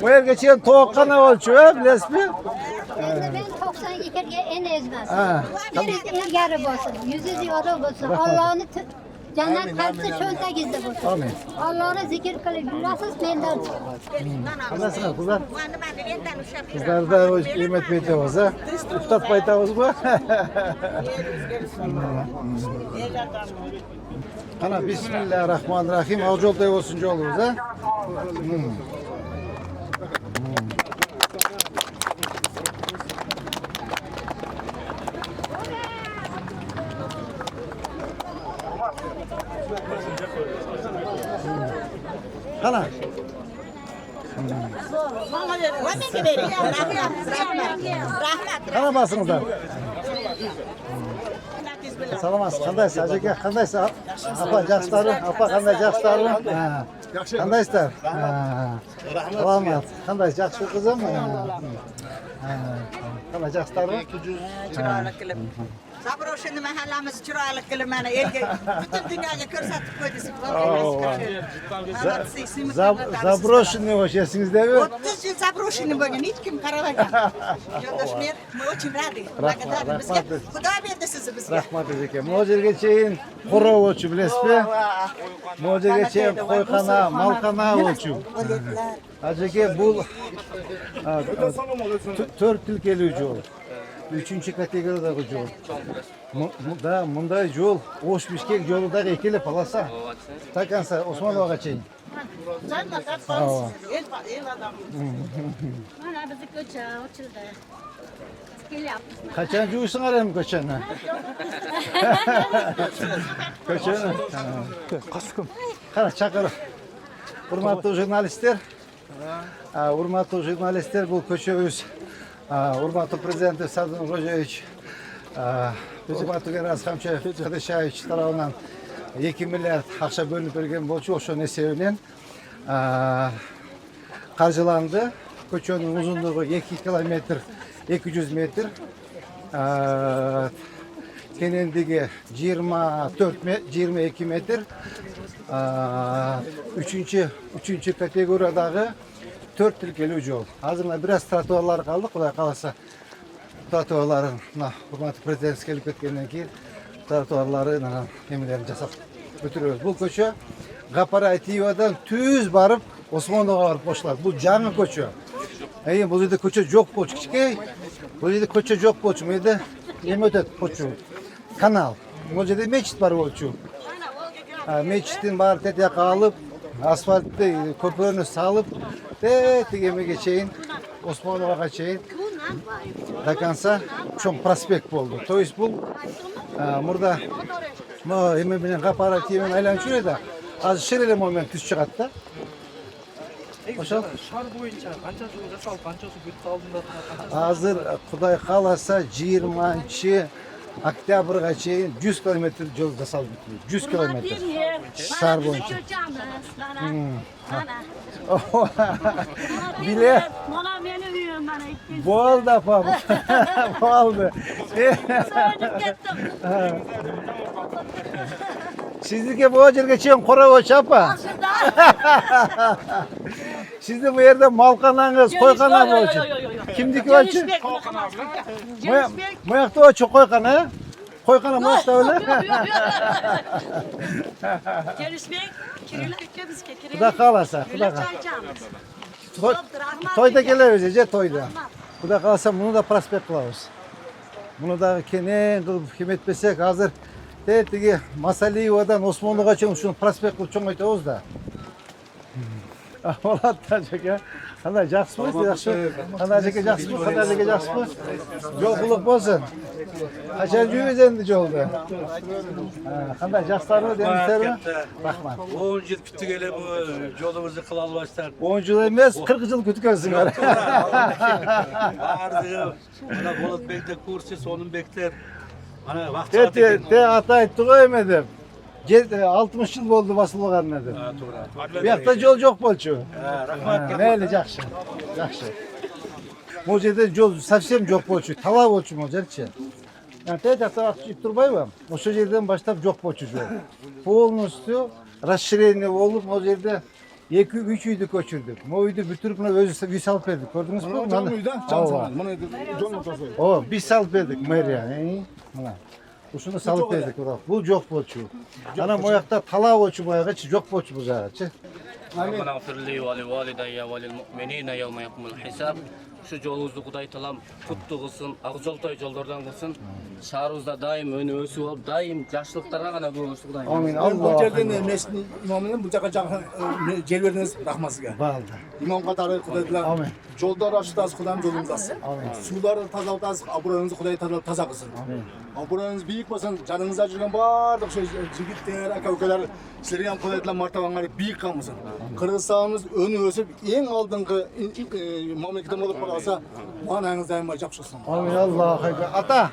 Bu yer geçen toğukkana olçu, bilesizmi? Ben 92'ye en ezmez. Ha. Birisi ilgari olsun, yüzü yoru olsun. Allah'ını cennet kalpsi çölde gizli olsun. Amin. Allah'ını zikir kılıp yürürsünüz benden. Anlasınız kızlar. Kızlar da o Ümit Bey'de olsa. Üstad Baytavuz mu? Ana bismillahirrahmanirrahim. Avcı oldu olsunca oluruz ha. Ana. Kana basınız da. Salamat, qandaysiz? Ajaka, qandaysiz? Apa, yaxshilarmi? Apa, qanday yaxshilarmi? Ha. Qandaysizlar? Ha. Salamat. Qandaysiz? Yaxshi qizim? Ha. Qanday yaxshilarmi? Zabroş'un mahallemiz çıralık kılımana elge bütün dünyaya körsatıp koydusun. Zabroş'un ne hoş esingizde mi? 30 yıl Zabroş'un bugün hiç kim karavagan. Yoldaş mer, очень radi. Благодарны bizga. Xudo berdi sizi bizga. Rahmat aka. Mo'jiga cheyin qo'rov o'chu bilasizmi? Mo'jiga cheyin qo'yxona, malxona o'chu. Ajaka bu 4 yil keluvchi yo'l. 3-chi kategoriyadagi yo'l. Bunday yo'l O'sh-Bishkek yo'lidagi ikkala polasa. Takansa Osmonovaga cheyin. Mana bizi ko'cha ochildi. Qachon juvsin aram ko'chani? Ko'chani. Qasqim. Qara chaqir. Hurmatli jurnalistlar. Hurmatli jurnalistlar, bu ko'chamiz hurmatli prezident Sardor Ro'jevich Hizmatga Razhamchev Qadishevich tomonidan 2 milliard ақша bölünüp bergen bo'lchi o'sha esebilen qarjilandi. Ko'chaning uzunluğu 2 kilometr 200 metr. Kenendigi 22 metr. Üçüncü kategoridagi 4 yil keluvchi yo'l. Hozirda biraz trotuarlar qoldi, Xudo qalasa. Trotuarlarni hurmatli prezident kelib ketgandan keyin trotuarlarni nimalarni jasab o'tiriyoruz. Bu ko'cha G'aparativadan tuz barib Osmonovga borib qo'shiladi. Bu yangi ko'cha. Bu yerda ko'cha yo'q bo'lchi, kichkina. Bu yerda ko'cha yo'q bo'lchi, bu yerda nima o'tadi ko'cha? Kanal. Bu yerda mechit bor bo'lchi. Mechitning bari tetiyoqqa olib, asfaltni ko'pirni solib, tegemaga cheyin Osmonovga cheyin Dakansa cho'ng prospekt bo'ldi. То есть bu burada nima bilan G'aparativani aylanib yuradi. Hozir Sherele moment tuz chiqadi-da. O'sha shar bo'yicha qancha suv jasal, qancha suv bitta oldinda. hozir Xudoy qalasa 20 oktyabrga cheyin 100 kilometr yo'l jasal bitdi. 100 kilometr. Shar bo'yicha. Bile. Mana meni uyim mana ikkinchi. Bo'ldi apa. Bo'ldi. So'yib ketdim. Sizniki bu yerga cheyin qo'ravoch apa. Sizni bu yerda malxonangiz, qo'yxona bo'lchi. Kimniki bo'lchi? Bu yoqda o'chi qo'yxona. Qo'yxona boshda o'li. Kelishmek, kirilikka bizga kerak. Xudo qalasa, xudo qalasa. To'yda kelamiz, to'yda. Xudo qalasa buni da prospekt qilamiz. Buni da keng qilib kim etmasak, hozir tegi Masaliyevadan Osmonovgacha shuni prospekt qilib cho'ngaytamiz-da. Ahvolat aka. Qanday yaxshimisiz? Yaxshi. Qanday aka yaxshimisiz? Qanday aka yaxshimisiz? Yo'qlik bo'lsin. Qachon yuribsiz endi yo'lda? Qanday yaxshilarmi deysizlarmi? Rahmat. 10 yil kutdik ele bu yo'limizni qila olmasdan. 10 yil emas, 40 yil kutgansizlar. Ardı, mana Bolotbek'te kursi, Sonunbek'te. Mana vaqt ata aytdi-ku deb. 60 yil bo'ldi bosilganlar deb. to'g'ri. Bu yoqda yo'l yo'q bo'lchi. Rahmat. Mayli, yaxshi. Yaxshi. Bu yerda yo'l совсем yo'q bo'lchi, talab bo'lchi mo'jarchi. Yani teyzekte turbayım. O yerden başlayıp yok boçucu. Полностью расширение olup o yerde 2-3 uydu köçürdük. O uydu bütürüp buna özü bir salıp verdik. Gördünüz mü? Canım uyda, Ava. cansın. Bana John Motası. O biz salıp verdik mer yani. Mana. Uşunu salıp verdik bura. Bu çok bolçu. Ana moyakta tala bolçu boyaga çok bolçu bu zaten. ربنا اغفر لي ولوالدي وللمؤمنين يوم يقوم الحساب. Şu yolunuzdu Kuday talam kutlu kılsın, Akjoltoy jollardan kılsın. Şarımızda daim önü ösüp olup, daim yaşlılıklara gana kılsın Kuday. Amin. Bu Allah. yerden mescid imamının bu jaga jel verdiniz rahmasıga. Baldı. İmam katarı Kudaylar. Amin. Jollar açtınız Kuday'ın yolunuz açsın. Suları tazaltınız, aburanızı Kuday taza kılsın. Aburanız büyük olsun, canınıza жүрген барлық şu jigitler, aka-ukalar sizlerge ham Kudaylar martabаңар büyük kalmasın. Kırgızстанımız önü ösüp en aldыңғы mamleketім болып қалса, anаңыз daima жақсы olsun. Amin. Allah. Ata.